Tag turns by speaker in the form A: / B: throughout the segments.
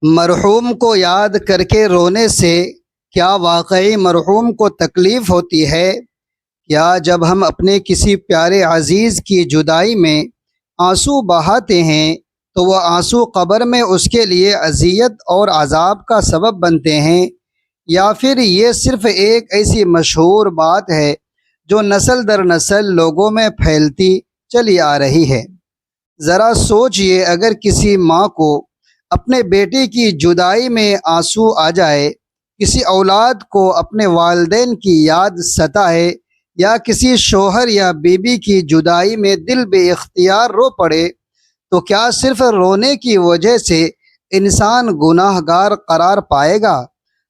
A: مرحوم کو یاد کر کے رونے سے کیا واقعی مرحوم کو تکلیف ہوتی ہے؟ کیا جب ہم اپنے کسی پیارے عزیز کی جدائی میں آنسو بہاتے ہیں تو وہ آنسو قبر میں اس کے لیے اذیت اور عذاب کا سبب بنتے ہیں، یا پھر یہ صرف ایک ایسی مشہور بات ہے جو نسل در نسل لوگوں میں پھیلتی چلی آ رہی ہے؟ ذرا سوچئے، اگر کسی ماں کو اپنے بیٹے کی جدائی میں آنسو آ جائے، کسی اولاد کو اپنے والدین کی یاد ستائے، یا کسی شوہر یا بیوی کی جدائی میں دل بے اختیار رو پڑے، تو کیا صرف رونے کی وجہ سے انسان گناہ گار قرار پائے گا؟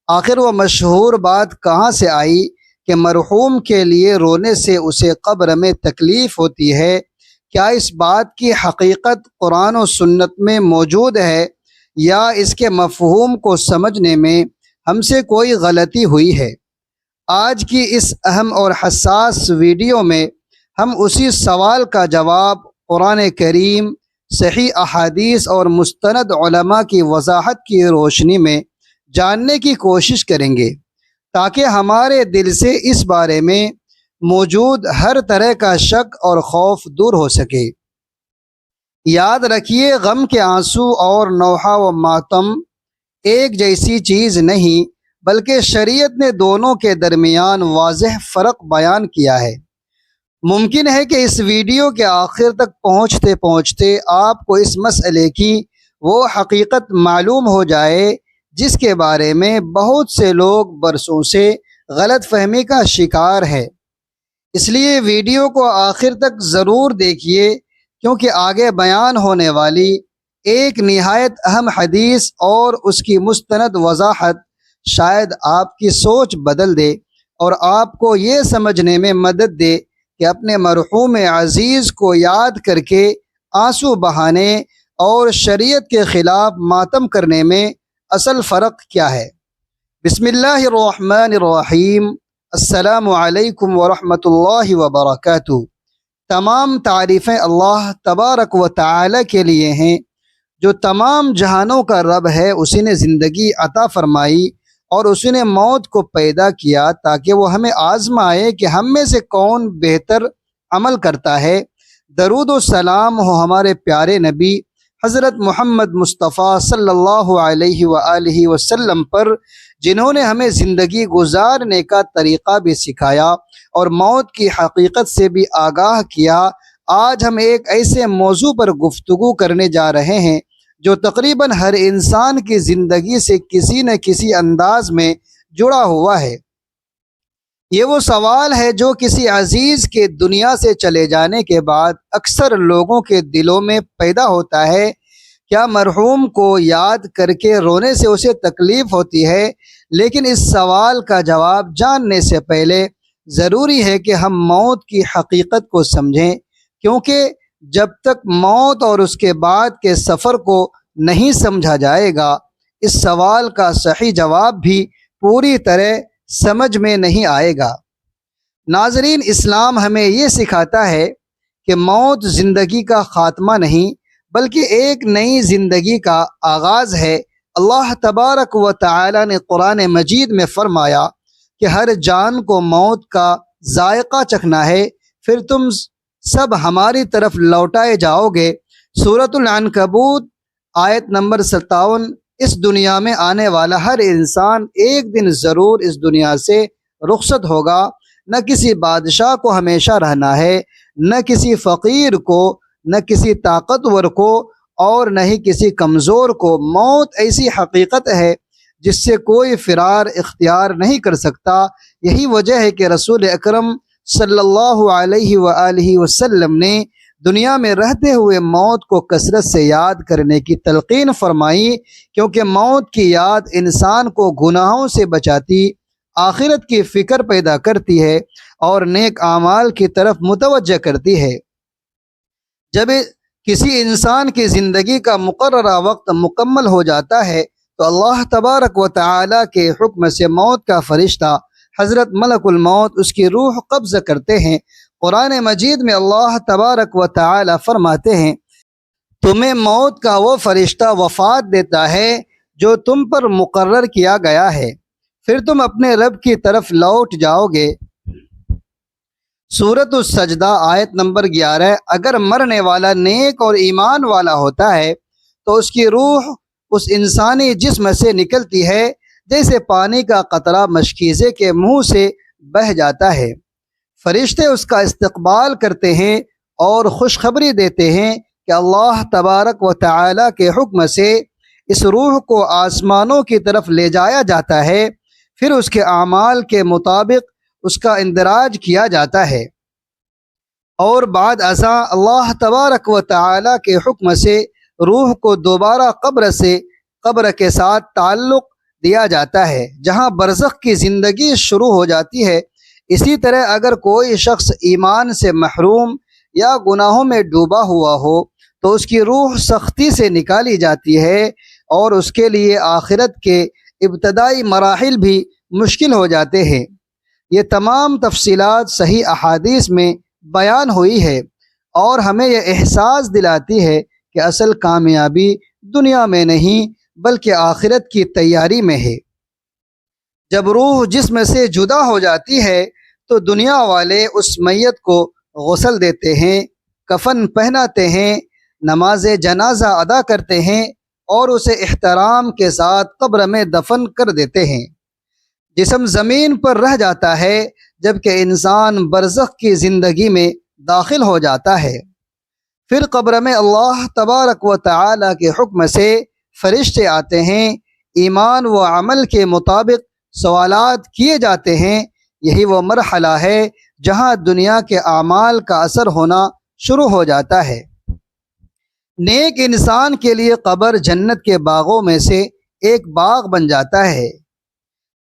A: آخر وہ مشہور بات کہاں سے آئی کہ مرحوم کے لیے رونے سے اسے قبر میں تکلیف ہوتی ہے؟ کیا اس بات کی حقیقت قرآن و سنت میں موجود ہے، یا اس کے مفہوم کو سمجھنے میں ہم سے کوئی غلطی ہوئی ہے؟ آج کی اس اہم اور حساس ویڈیو میں ہم اسی سوال کا جواب قرآن کریم، صحیح احادیث اور مستند علماء کی وضاحت کی روشنی میں جاننے کی کوشش کریں گے، تاکہ ہمارے دل سے اس بارے میں موجود ہر طرح کا شک اور خوف دور ہو سکے۔ یاد رکھیے، غم کے آنسو اور نوحہ و ماتم ایک جیسی چیز نہیں، بلکہ شریعت نے دونوں کے درمیان واضح فرق بیان کیا ہے۔ ممکن ہے کہ اس ویڈیو کے آخر تک پہنچتے پہنچتے آپ کو اس مسئلے کی وہ حقیقت معلوم ہو جائے جس کے بارے میں بہت سے لوگ برسوں سے غلط فہمی کا شکار ہے۔ اس لیے ویڈیو کو آخر تک ضرور دیکھیے، کیونکہ آگے بیان ہونے والی ایک نہایت اہم حدیث اور اس کی مستند وضاحت شاید آپ کی سوچ بدل دے اور آپ کو یہ سمجھنے میں مدد دے کہ اپنے مرحوم عزیز کو یاد کر کے آنسو بہانے اور شریعت کے خلاف ماتم کرنے میں اصل فرق کیا ہے۔ بسم اللہ الرحمن الرحیم۔ السلام علیکم ورحمۃ اللہ وبرکاتہ۔ تمام تعریفیں اللہ تبارک و تعالی کے لیے ہیں، جو تمام جہانوں کا رب ہے۔ اسی نے زندگی عطا فرمائی اور اسی نے موت کو پیدا کیا تاکہ وہ ہمیں آزمائے کہ ہم میں سے کون بہتر عمل کرتا ہے۔ درود و سلام ہو ہمارے پیارے نبی حضرت محمد مصطفیٰ صلی اللہ علیہ وآلہ وسلم پر، جنہوں نے ہمیں زندگی گزارنے کا طریقہ بھی سکھایا اور موت کی حقیقت سے بھی آگاہ کیا۔ آج ہم ایک ایسے موضوع پر گفتگو کرنے جا رہے ہیں جو تقریباً ہر انسان کی زندگی سے کسی نہ کسی انداز میں جڑا ہوا ہے۔ یہ وہ سوال ہے جو کسی عزیز کے دنیا سے چلے جانے کے بعد اکثر لوگوں کے دلوں میں پیدا ہوتا ہے۔ کیا مرحوم کو یاد کر کے رونے سے اسے تکلیف ہوتی ہے؟ لیکن اس سوال کا جواب جاننے سے پہلے ضروری ہے کہ ہم موت کی حقیقت کو سمجھیں، کیونکہ جب تک موت اور اس کے بعد کے سفر کو نہیں سمجھا جائے گا، اس سوال کا صحیح جواب بھی پوری طرح سمجھ میں نہیں آئے گا۔ ناظرین، اسلام ہمیں یہ سکھاتا ہے کہ موت زندگی کا خاتمہ نہیں، بلکہ ایک نئی زندگی کا آغاز ہے۔ اللہ تبارک و تعالی نے قرآن مجید میں فرمایا کہ ہر جان کو موت کا ذائقہ چکھنا ہے، پھر تم سب ہماری طرف لوٹائے جاؤ گے۔ سورۃ العنکبوت آیت نمبر 57۔ اس دنیا میں آنے والا ہر انسان ایک دن ضرور اس دنیا سے رخصت ہوگا۔ نہ کسی بادشاہ کو ہمیشہ رہنا ہے، نہ کسی فقیر کو، نہ کسی طاقتور کو، اور نہ ہی کسی کمزور کو۔ موت ایسی حقیقت ہے جس سے کوئی فرار اختیار نہیں کر سکتا۔ یہی وجہ ہے کہ رسول اکرم صلی اللہ علیہ وآلہ وسلم نے دنیا میں رہتے ہوئے موت کو کثرت سے یاد کرنے کی تلقین فرمائی، کیونکہ موت کی یاد انسان کو گناہوں سے بچاتی، آخرت کی فکر پیدا کرتی ہے اور نیک اعمال کی طرف متوجہ کرتی ہے۔ جب کسی انسان کی زندگی کا مقررہ وقت مکمل ہو جاتا ہے تو اللہ تبارک و تعالی کے حکم سے موت کا فرشتہ حضرت ملک الموت اس کی روح قبض کرتے ہیں۔ قرآن مجید میں اللہ تبارک و تعالی فرماتے ہیں، تمہیں موت کا وہ فرشتہ وفات دیتا ہے جو تم پر مقرر کیا گیا ہے، پھر تم اپنے رب کی طرف لوٹ جاؤ گے۔ سورۃ السجدہ آیت نمبر 11۔ اگر مرنے والا نیک اور ایمان والا ہوتا ہے تو اس کی روح اس انسانی جسم سے نکلتی ہے جیسے پانی کا قطرہ مشکیزے کے منہ سے بہہ جاتا ہے۔ فرشتے اس کا استقبال کرتے ہیں اور خوشخبری دیتے ہیں کہ اللہ تبارک و تعالی کے حکم سے اس روح کو آسمانوں کی طرف لے جایا جاتا ہے، پھر اس کے اعمال کے مطابق اس کا اندراج کیا جاتا ہے، اور بعد ازاں اللہ تبارک و تعالی کے حکم سے روح کو دوبارہ قبر کے ساتھ تعلق دیا جاتا ہے، جہاں برزخ کی زندگی شروع ہو جاتی ہے۔ اسی طرح اگر کوئی شخص ایمان سے محروم یا گناہوں میں ڈوبا ہوا ہو تو اس کی روح سختی سے نکالی جاتی ہے، اور اس کے لیے آخرت کے ابتدائی مراحل بھی مشکل ہو جاتے ہیں۔ یہ تمام تفصیلات صحیح احادیث میں بیان ہوئی ہے اور ہمیں یہ احساس دلاتی ہے کہ اصل کامیابی دنیا میں نہیں بلکہ آخرت کی تیاری میں ہے۔ جب روح جسم سے جدا ہو جاتی ہے تو دنیا والے اس میت کو غسل دیتے ہیں، کفن پہناتے ہیں، نماز جنازہ ادا کرتے ہیں اور اسے احترام کے ساتھ قبر میں دفن کر دیتے ہیں۔ جسم زمین پر رہ جاتا ہے جبکہ انسان برزخ کی زندگی میں داخل ہو جاتا ہے۔ پھر قبر میں اللہ تبارک و تعالی کے حکم سے فرشتے آتے ہیں، ایمان و عمل کے مطابق سوالات کیے جاتے ہیں۔ یہی وہ مرحلہ ہے جہاں دنیا کے اعمال کا اثر ہونا شروع ہو جاتا ہے۔ نیک انسان کے لیے قبر جنت کے باغوں میں سے ایک باغ بن جاتا ہے،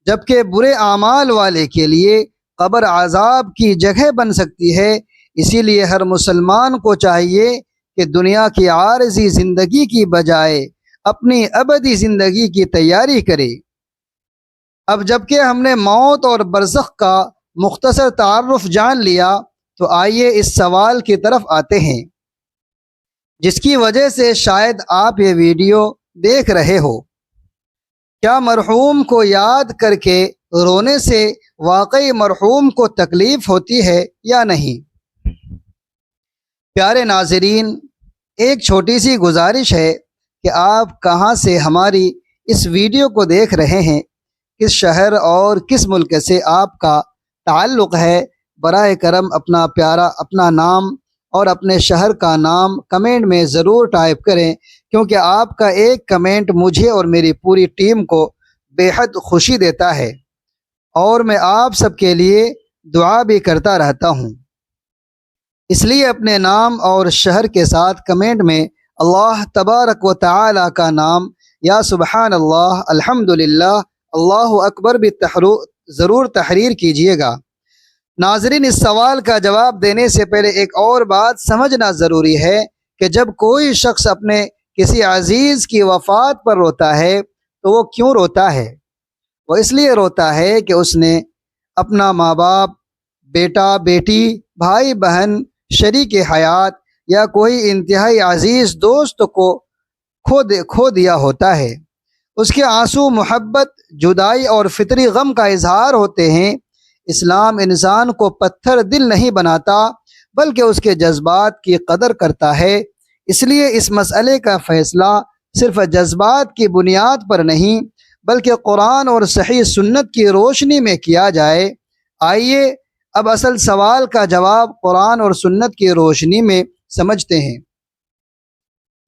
A: جبکہ برے اعمال والے کے لیے قبر عذاب کی جگہ بن سکتی ہے۔ اسی لیے ہر مسلمان کو چاہیے کہ دنیا کی عارضی زندگی کی بجائے اپنی ابدی زندگی کی تیاری کرے۔ اب جبکہ ہم نے موت اور برزخ کا مختصر تعارف جان لیا تو آئیے اس سوال کی طرف آتے ہیں جس کی وجہ سے شاید آپ یہ ویڈیو دیکھ رہے ہو۔ کیا مرحوم کو یاد کر کے رونے سے واقعی مرحوم کو تکلیف ہوتی ہے یا نہیں؟ پیارے ناظرین، ایک چھوٹی سی گزارش ہے کہ آپ کہاں سے ہماری اس ویڈیو کو دیکھ رہے ہیں، کس شہر اور کس ملک سے آپ کا تعلق ہے، براہ کرم اپنا پیارا اپنا نام اور اپنے شہر کا نام کمنٹ میں ضرور ٹائپ کریں، کیونکہ آپ کا ایک کمنٹ مجھے اور میری پوری ٹیم کو بے حد خوشی دیتا ہے، اور میں آپ سب کے لیے دعا بھی کرتا رہتا ہوں۔ اس لیے اپنے نام اور شہر کے ساتھ کمنٹ میں اللہ تبارک و تعالی کا نام یا سبحان اللہ، الحمدللہ، اللہ اکبر بھی ضرور تحریر کیجئے گا۔ ناظرین، اس سوال کا جواب دینے سے پہلے ایک اور بات سمجھنا ضروری ہے کہ جب کوئی شخص اپنے کسی عزیز کی وفات پر روتا ہے تو وہ کیوں روتا ہے؟ وہ اس لیے روتا ہے کہ اس نے اپنا ماں باپ، بیٹا بیٹی، بھائی بہن، شریک حیات یا کوئی انتہائی عزیز دوست کو کھو دیا ہوتا ہے۔ اس کے آنسو محبت، جدائی اور فطری غم کا اظہار ہوتے ہیں۔ اسلام انسان کو پتھر دل نہیں بناتا بلکہ اس کے جذبات کی قدر کرتا ہے۔ اس لیے اس مسئلے کا فیصلہ صرف جذبات کی بنیاد پر نہیں بلکہ قرآن اور صحیح سنت کی روشنی میں کیا جائے۔ آئیے اب اصل سوال کا جواب قرآن اور سنت کی روشنی میں سمجھتے ہیں۔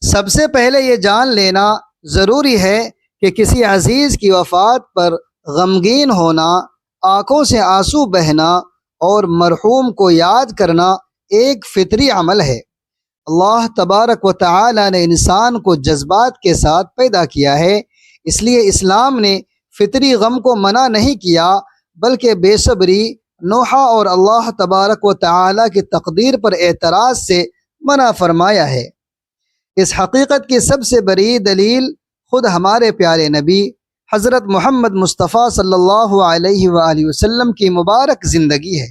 A: سب سے پہلے یہ جان لینا ضروری ہے کہ کسی عزیز کی وفات پر غمگین ہونا، آنکھوں سے آنسو بہنا اور مرحوم کو یاد کرنا ایک فطری عمل ہے۔ اللہ تبارک و تعالی نے انسان کو جذبات کے ساتھ پیدا کیا ہے، اس لیے اسلام نے فطری غم کو منع نہیں کیا بلکہ بے صبری، نوحہ اور اللہ تبارک و تعالی کی تقدیر پر اعتراض سے منع فرمایا ہے۔ اس حقیقت کی سب سے بڑی دلیل خود ہمارے پیارے نبی حضرت محمد مصطفیٰ صلی اللہ علیہ وآلہ وسلم کی مبارک زندگی ہے۔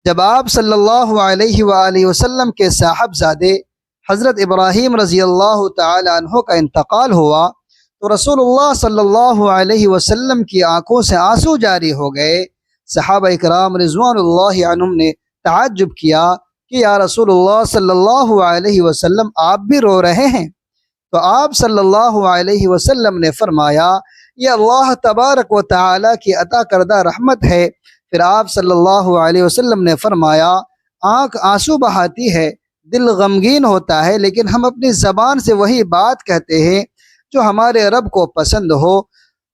A: جب آپ صلی اللہ علیہ وآلہ وسلم کے صاحبزادے حضرت ابراہیم رضی اللہ تعالی عنہ کا انتقال ہوا تو رسول اللہ صلی اللہ علیہ وسلم کی آنکھوں سے آنسو جاری ہو گئے۔ صحابہ اکرام رضوان اللہ عنہم نے تعجب کیا کہ یا رسول اللہ صلی اللہ علیہ وسلم آپ بھی رو رہے ہیں؟ تو آپ صلی اللہ علیہ وسلم نے فرمایا یہ اللہ تبارک و تعالی کی عطا کردہ رحمت ہے۔ پھر آپ صلی اللہ علیہ وسلم نے فرمایا آنکھ آنسو بہاتی ہے، دل غمگین ہوتا ہے، لیکن ہم اپنی زبان سے وہی بات کہتے ہیں جو ہمارے رب کو پسند ہو،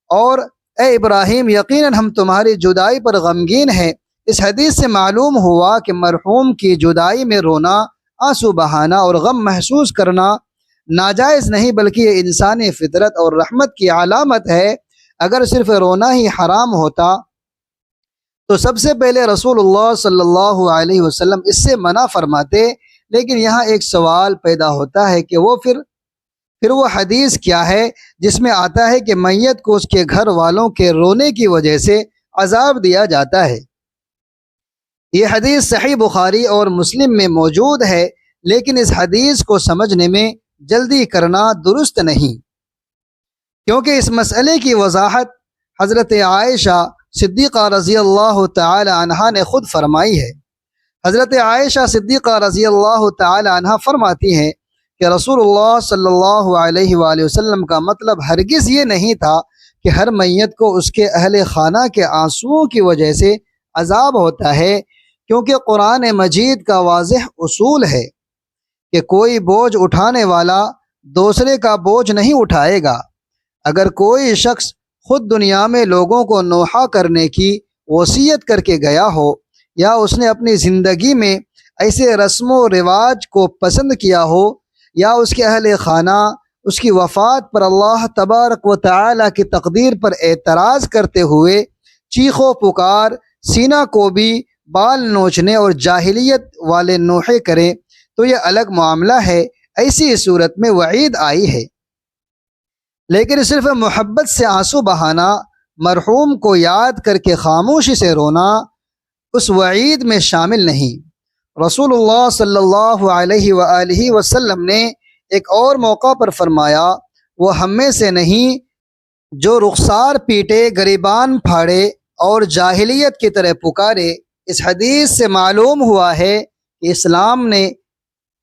A: اور اے ابراہیم یقیناً ہم تمہاری جدائی پر غمگین ہیں۔ اس حدیث سے معلوم ہوا کہ مرحوم کی جدائی میں رونا، آنسو بہانا اور غم محسوس کرنا ناجائز نہیں، بلکہ یہ انسانی فطرت اور رحمت کی علامت ہے۔ اگر صرف رونا ہی حرام ہوتا تو سب سے پہلے رسول اللہ صلی اللہ علیہ وسلم اس سے منع فرماتے، لیکن یہاں ایک سوال پیدا ہوتا ہے کہ پھر وہ حدیث کیا ہے جس میں آتا ہے کہ میت کو اس کے گھر والوں کے رونے کی وجہ سے عذاب دیا جاتا ہے؟ یہ حدیث صحیح بخاری اور مسلم میں موجود ہے، لیکن اس حدیث کو سمجھنے میں جلدی کرنا درست نہیں، کیونکہ اس مسئلے کی وضاحت حضرت عائشہ صدیقہ رضی اللہ تعالی عنہا نے خود فرمائی ہے۔ حضرت عائشہ صدیقہ رضی اللہ تعالی عنہا فرماتی ہیں کہ رسول اللہ صلی اللہ علیہ وآلہ وسلم کا مطلب ہرگز یہ نہیں تھا کہ ہر میت کو اس کے اہل خانہ کے آنسوؤں کی وجہ سے عذاب ہوتا ہے، کیونکہ قرآن مجید کا واضح اصول ہے کہ کوئی بوجھ اٹھانے والا دوسرے کا بوجھ نہیں اٹھائے گا۔ اگر کوئی شخص خود دنیا میں لوگوں کو نوحہ کرنے کی وصیت کر کے گیا ہو، یا اس نے اپنی زندگی میں ایسے رسم و رواج کو پسند کیا ہو، یا اس کے اہل خانہ اس کی وفات پر اللہ تبارک و تعالی کی تقدیر پر اعتراض کرتے ہوئے چیخ و پکار، سینہ کوبی، بال نوچنے اور جاہلیت والے نوحے کریں تو یہ الگ معاملہ ہے، ایسی صورت میں وعید آئی ہے۔ لیکن صرف محبت سے آنسو بہانا، مرحوم کو یاد کر کے خاموشی سے رونا اس وعید میں شامل نہیں۔ رسول اللہ صلی اللہ علیہ وآلہ وسلم نے ایک اور موقع پر فرمایا وہ ہم میں سے نہیں جو رخسار پیٹے، گریبان پھاڑے اور جاہلیت کی طرح پکارے۔ اس حدیث سے معلوم ہوا ہے کہ اسلام نے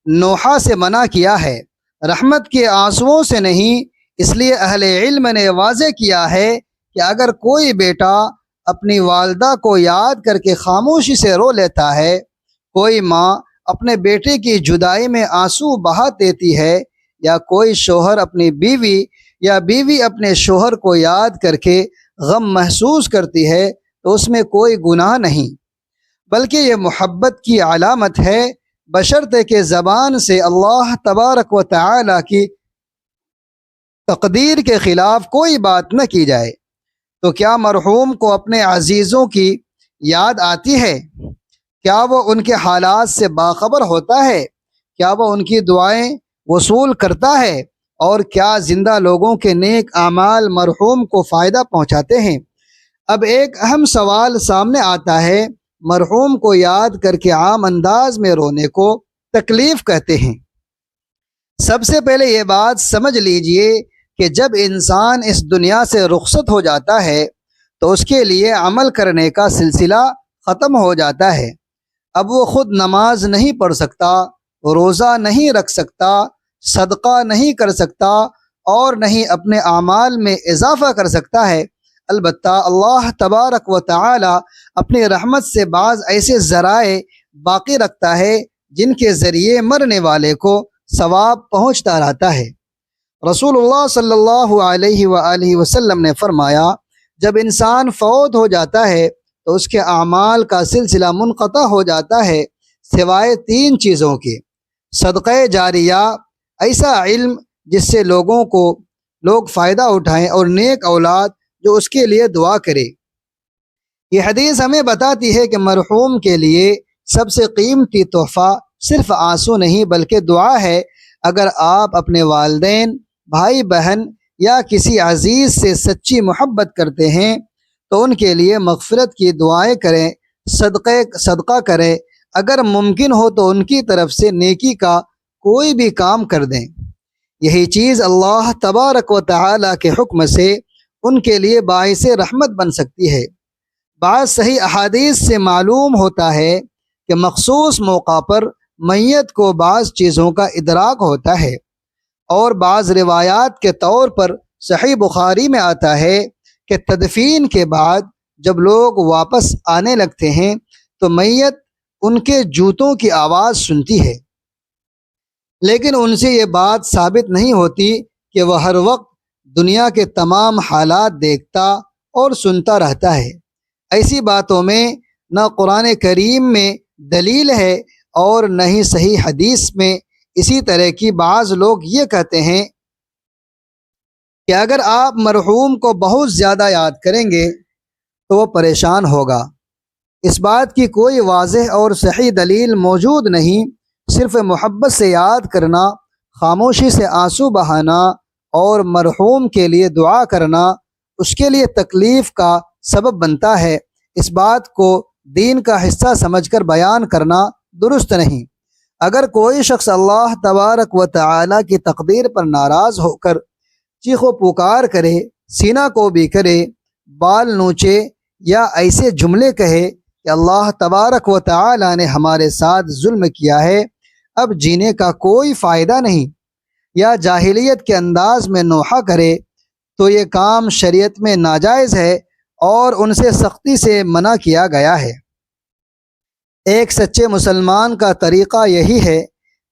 A: نوحہ سے منع کیا ہے، رحمت کے آنسوؤں سے نہیں۔ اس لیے اہل علم نے واضح کیا ہے کہ اگر کوئی بیٹا اپنی والدہ کو یاد کر کے خاموشی سے رو لیتا ہے، کوئی ماں اپنے بیٹے کی جدائی میں آنسو بہا دیتی ہے، یا کوئی شوہر اپنی بیوی یا بیوی اپنے شوہر کو یاد کر کے غم محسوس کرتی ہے، تو اس میں کوئی گناہ نہیں، بلکہ یہ محبت کی علامت ہے، بشرطے کہ زبان سے اللہ تبارک و تعالی کی تقدیر کے خلاف کوئی بات نہ کی جائے۔ تو کیا مرحوم کو اپنے عزیزوں کی یاد آتی ہے؟ کیا وہ ان کے حالات سے باخبر ہوتا ہے؟ کیا وہ ان کی دعائیں وصول کرتا ہے؟ اور کیا زندہ لوگوں کے نیک اعمال مرحوم کو فائدہ پہنچاتے ہیں؟ اب ایک اہم سوال سامنے آتا ہے، مرحوم کو یاد کر کے عام انداز میں رونے کو تکلیف کہتے ہیں۔ سب سے پہلے یہ بات سمجھ لیجئے کہ جب انسان اس دنیا سے رخصت ہو جاتا ہے تو اس کے لیے عمل کرنے کا سلسلہ ختم ہو جاتا ہے۔ اب وہ خود نماز نہیں پڑھ سکتا، روزہ نہیں رکھ سکتا، صدقہ نہیں کر سکتا، اور نہیں اپنے اعمال میں اضافہ کر سکتا ہے۔ البتہ اللہ تبارک و تعالی اپنی رحمت سے بعض ایسے ذرائع باقی رکھتا ہے جن کے ذریعے مرنے والے کو ثواب پہنچتا رہتا ہے۔ رسول اللہ صلی اللہ علیہ وآلہ وسلم نے فرمایا جب انسان فوت ہو جاتا ہے تو اس کے اعمال کا سلسلہ منقطع ہو جاتا ہے سوائے تین چیزوں کے: صدقہ جاریہ، ایسا علم جس سے لوگ فائدہ اٹھائیں، اور نیک اولاد جو اس کے لیے دعا کرے۔ یہ حدیث ہمیں بتاتی ہے کہ مرحوم کے لیے سب سے قیمتی تحفہ صرف آنسو نہیں بلکہ دعا ہے۔ اگر آپ اپنے والدین، بھائی بہن یا کسی عزیز سے سچی محبت کرتے ہیں تو ان کے لیے مغفرت کی دعائیں کریں، صدقہ کریں، اگر ممکن ہو تو ان کی طرف سے نیکی کا کوئی بھی کام کر دیں۔ یہی چیز اللہ تبارک و تعالی کے حکم سے ان کے لیے باعث رحمت بن سکتی ہے۔ بعض صحیح احادیث سے معلوم ہوتا ہے کہ مخصوص موقع پر میت کو بعض چیزوں کا ادراک ہوتا ہے، اور بعض روایات کے طور پر صحیح بخاری میں آتا ہے کہ تدفین کے بعد جب لوگ واپس آنے لگتے ہیں تو میت ان کے جوتوں کی آواز سنتی ہے، لیکن ان سے یہ بات ثابت نہیں ہوتی کہ وہ ہر وقت دنیا کے تمام حالات دیکھتا اور سنتا رہتا ہے۔ ایسی باتوں میں نہ قرآن کریم میں دلیل ہے اور نہ ہی صحیح حدیث میں۔ اسی طرح کی بعض لوگ یہ کہتے ہیں کہ اگر آپ مرحوم کو بہت زیادہ یاد کریں گے تو وہ پریشان ہوگا۔ اس بات کی کوئی واضح اور صحیح دلیل موجود نہیں، صرف محبت سے یاد کرنا، خاموشی سے آنسو بہانا اور مرحوم کے لیے دعا کرنا اس کے لیے تکلیف کا سبب بنتا ہے۔ اس بات کو دین کا حصہ سمجھ کر بیان کرنا درست نہیں۔ اگر کوئی شخص اللہ تبارک و تعالی کی تقدیر پر ناراض ہو کر چیخ و پکار کرے، سینہ کو بھی کرے، بال نوچے یا ایسے جملے کہے کہ اللہ تبارک و تعالی نے ہمارے ساتھ ظلم کیا ہے، اب جینے کا کوئی فائدہ نہیں، یا جاہلیت کے انداز میں نوحہ کرے، تو یہ کام شریعت میں ناجائز ہے اور ان سے سختی سے منع کیا گیا ہے۔ ایک سچے مسلمان کا طریقہ یہی ہے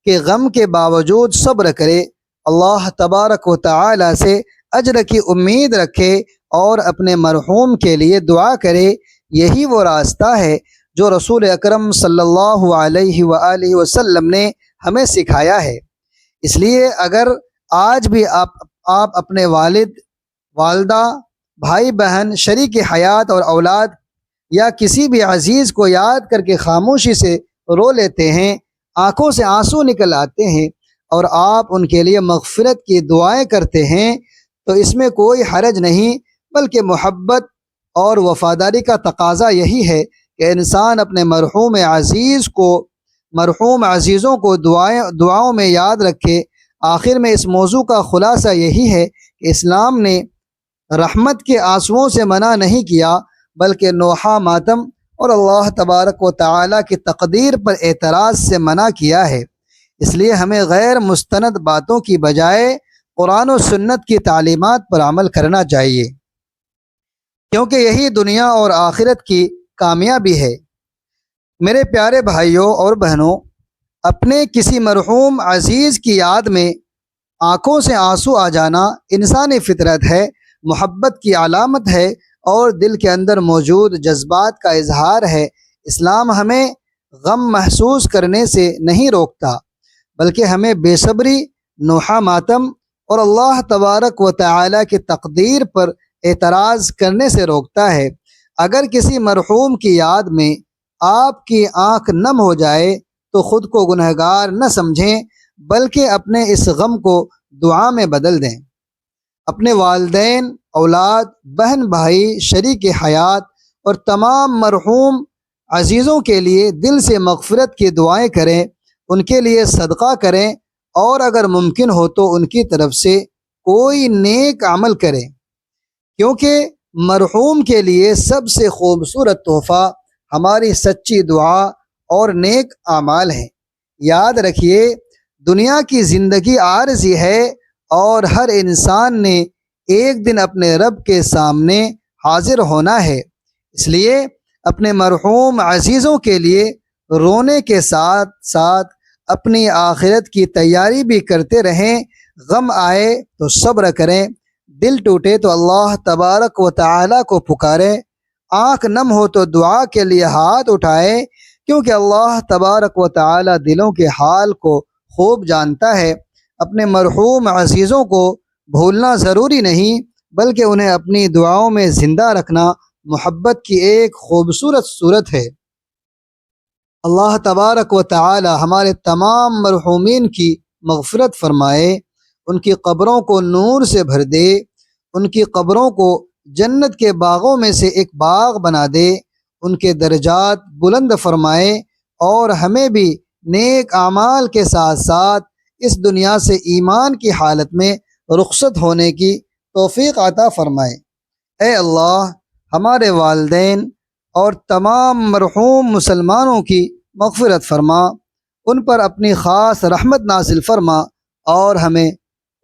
A: کہ غم کے باوجود صبر کرے، اللہ تبارک و تعالی سے اجر کی امید رکھے اور اپنے مرحوم کے لیے دعا کرے۔ یہی وہ راستہ ہے جو رسول اکرم صلی اللہ علیہ وآلہ وسلم نے ہمیں سکھایا ہے۔ اس لیے اگر آج بھی آپ اپنے والد، والدہ، بھائی بہن، شریک حیات اور اولاد یا کسی بھی عزیز کو یاد کر کے خاموشی سے رو لیتے ہیں، آنکھوں سے آنسو نکل آتے ہیں اور آپ ان کے لیے مغفرت کی دعائیں کرتے ہیں، تو اس میں کوئی حرج نہیں، بلکہ محبت اور وفاداری کا تقاضا یہی ہے کہ انسان اپنے مرحوم عزیزوں کو دعاؤں میں یاد رکھے۔ آخر میں اس موضوع کا خلاصہ یہی ہے کہ اسلام نے رحمت کے آنسوؤں سے منع نہیں کیا، بلکہ نوحہ ماتم اور اللہ تبارک و تعالی کی تقدیر پر اعتراض سے منع کیا ہے۔ اس لیے ہمیں غیر مستند باتوں کی بجائے قرآن و سنت کی تعلیمات پر عمل کرنا چاہیے، کیونکہ یہی دنیا اور آخرت کی کامیابی ہے۔ میرے پیارے بھائیوں اور بہنوں، اپنے کسی مرحوم عزیز کی یاد میں آنکھوں سے آنسو آ جانا انسانی فطرت ہے، محبت کی علامت ہے اور دل کے اندر موجود جذبات کا اظہار ہے۔ اسلام ہمیں غم محسوس کرنے سے نہیں روکتا، بلکہ ہمیں بے صبری، نوحہ ماتم اور اللہ تبارک و تعالی کی تقدیر پر اعتراض کرنے سے روکتا ہے۔ اگر کسی مرحوم کی یاد میں آپ کی آنکھ نم ہو جائے تو خود کو گنہگار نہ سمجھیں، بلکہ اپنے اس غم کو دعا میں بدل دیں۔ اپنے والدین، اولاد، بہن بھائی، شریک حیات اور تمام مرحوم عزیزوں کے لیے دل سے مغفرت کی دعائیں کریں، ان کے لیے صدقہ کریں اور اگر ممکن ہو تو ان کی طرف سے کوئی نیک عمل کریں، کیونکہ مرحوم کے لیے سب سے خوبصورت تحفہ ہماری سچی دعا اور نیک اعمال ہیں۔ یاد رکھیے، دنیا کی زندگی عارضی ہے اور ہر انسان نے ایک دن اپنے رب کے سامنے حاضر ہونا ہے۔ اس لیے اپنے مرحوم عزیزوں کے لیے رونے کے ساتھ ساتھ اپنی آخرت کی تیاری بھی کرتے رہیں۔ غم آئے تو صبر کریں، دل ٹوٹے تو اللہ تبارک و تعالی کو پکاریں، آنکھ نم ہو تو دعا کے لیے ہاتھ اٹھائیں، کیونکہ اللہ تبارک و تعالی دلوں کے حال کو خوب جانتا ہے۔ اپنے مرحوم عزیزوں کو بھولنا ضروری نہیں، بلکہ انہیں اپنی دعاؤں میں زندہ رکھنا محبت کی ایک خوبصورت صورت ہے۔ اللہ تبارک و تعالی ہمارے تمام مرحومین کی مغفرت فرمائے، ان کی قبروں کو نور سے بھر دے، ان کی قبروں کو جنت کے باغوں میں سے ایک باغ بنا دے، ان کے درجات بلند فرمائے اور ہمیں بھی نیک اعمال کے ساتھ ساتھ اس دنیا سے ایمان کی حالت میں رخصت ہونے کی توفیق عطا فرمائے۔ اے اللہ، ہمارے والدین اور تمام مرحوم مسلمانوں کی مغفرت فرما، ان پر اپنی خاص رحمت نازل فرما اور ہمیں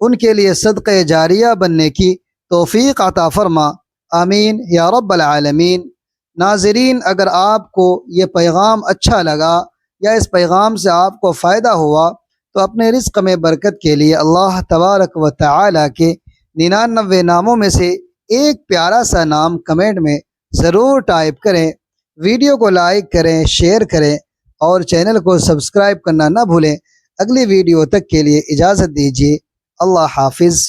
A: ان کے لیے صدقہ جاریہ بننے کی توفیق عطا فرما، آمین یا رب العالمین۔ ناظرین، اگر آپ کو یہ پیغام اچھا لگا یا اس پیغام سے آپ کو فائدہ ہوا تو اپنے رزق میں برکت کے لیے اللہ تبارک و تعالی کے 99 ناموں میں سے ایک پیارا سا نام کمنٹ میں ضرور ٹائپ کریں، ویڈیو کو لائک کریں، شیئر کریں اور چینل کو سبسکرائب کرنا نہ بھولیں۔ اگلی ویڈیو تک کے لیے اجازت دیجیے، اللہ حافظ۔